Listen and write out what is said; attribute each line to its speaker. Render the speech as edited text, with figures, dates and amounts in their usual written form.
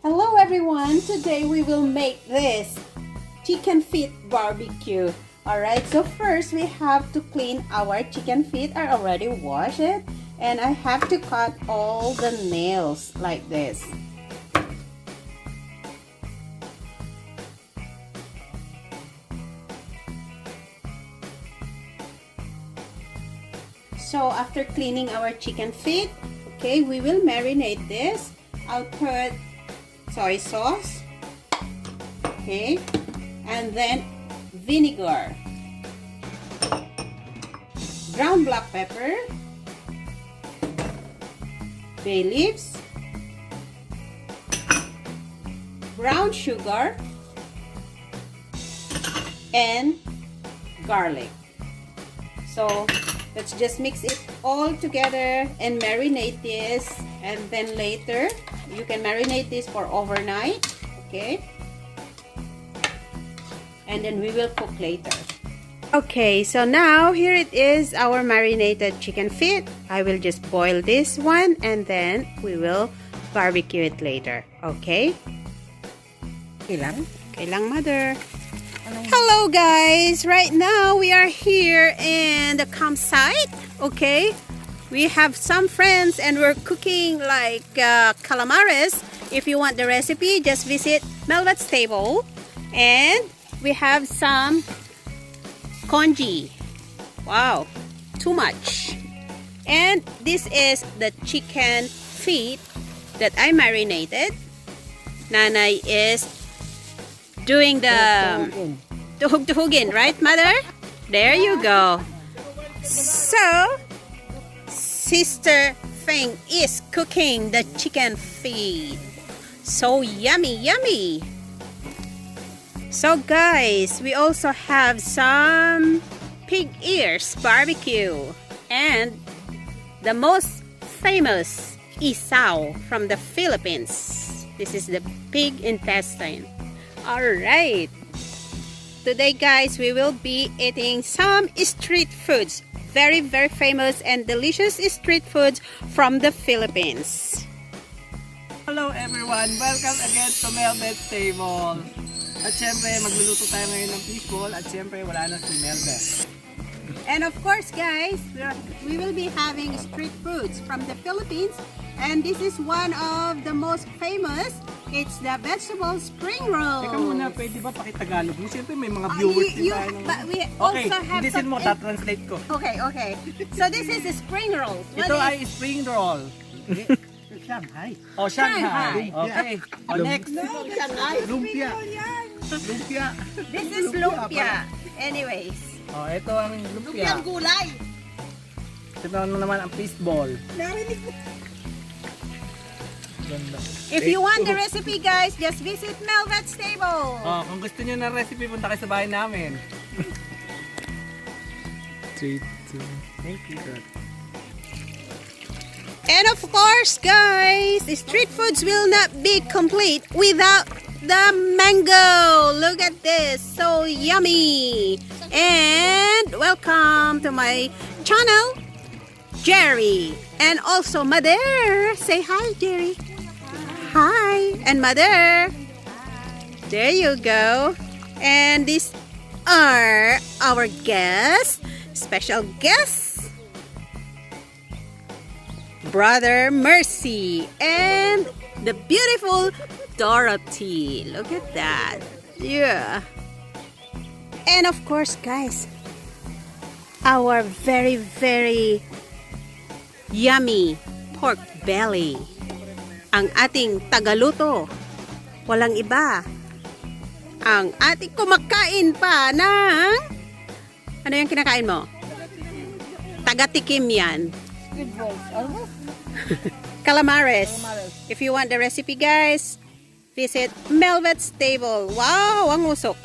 Speaker 1: Hello everyone, today we will make this chicken feet barbecue. Alright, so first we have to clean our chicken feet. I already washed it and I have to cut all the nails like this. So after cleaning our chicken feet, okay, we will marinate this. I'll put soy sauce, okay, and then vinegar, ground black pepper, bay leaves, brown sugar, and garlic. So let's just mix it all together and marinate this, and then later you can marinate this for overnight, okay, and then we will cook later. Okay, so now here it is, our marinated chicken feet. I will just boil this one and then we will barbecue it later, okay? Okay lang, mother. Hello guys, right now we are here in the campsite, okay? We have some friends and we're cooking like calamares. If you want the recipe, just visit Mhelbeth's table. And we have some congee. Wow, too much. And this is the chicken feet that I marinated. Nanay is doing the tuhug-tuhugin, right, mother? There you go. So Sister Feng is cooking the chicken feet. So yummy, yummy. So guys, we also have some pig ears barbecue and the most famous isaw from the Philippines. This is the pig intestine. Alright. Today guys, we will be eating some street foods. Very, very famous and delicious street foods from the Philippines.
Speaker 2: Hello everyone! Welcome again to Mhelbeth's table. At syempre, magluluto tayo ngayon ng fishball at syempre, wala na si Mhelbeth.
Speaker 1: And of course guys, we will be having street foods from the Philippines. And this is one of the most famous. It's the vegetable spring roll.
Speaker 2: Teka muna, pwede ba pakitagalog mo? Siyempre may mga viewers din tayo.
Speaker 1: But we
Speaker 2: Okay,
Speaker 1: also have
Speaker 2: hindi mo, ta-translate ko.
Speaker 1: Okay, okay. So this is the spring rolls.
Speaker 2: Ito ay spring roll.
Speaker 3: Shanghai.
Speaker 2: O, Shanghai.
Speaker 1: Shanghai.
Speaker 2: Okay. O, next.
Speaker 3: Shanghai. Lumpia. Lumpia.
Speaker 1: This is lumpia. Anyways.
Speaker 2: O, ito ang lumpia.
Speaker 3: Lumpiang gulay.
Speaker 2: Ito naman ang fishball.
Speaker 3: Narinig ko.
Speaker 1: If you want the recipe guys, just visit Mhelbeth's table.
Speaker 2: O, kung gusto niyo ng recipe, punta kayo sa bahay namin. 3, 2, thank you.
Speaker 1: And of course, guys, the street foods will not be complete without the mango. Look at this, so yummy. And welcome to my channel, Jerry. And also Mother. Say hi, Jerry. Hi. And Mother. There you go. And these are our guests, special guests. Brother Mercy and the beautiful Dorothy. Look at that. Yeah. And of course, guys, our very, very yummy pork belly. Ang ating tagaluto. Walang iba. Ang ating kumakain pa ng... Ano yung kinakain mo? Taga-tikim yan. Calamares. If you want the recipe guys, visit Mhelbeth's table. Wow, ang usok.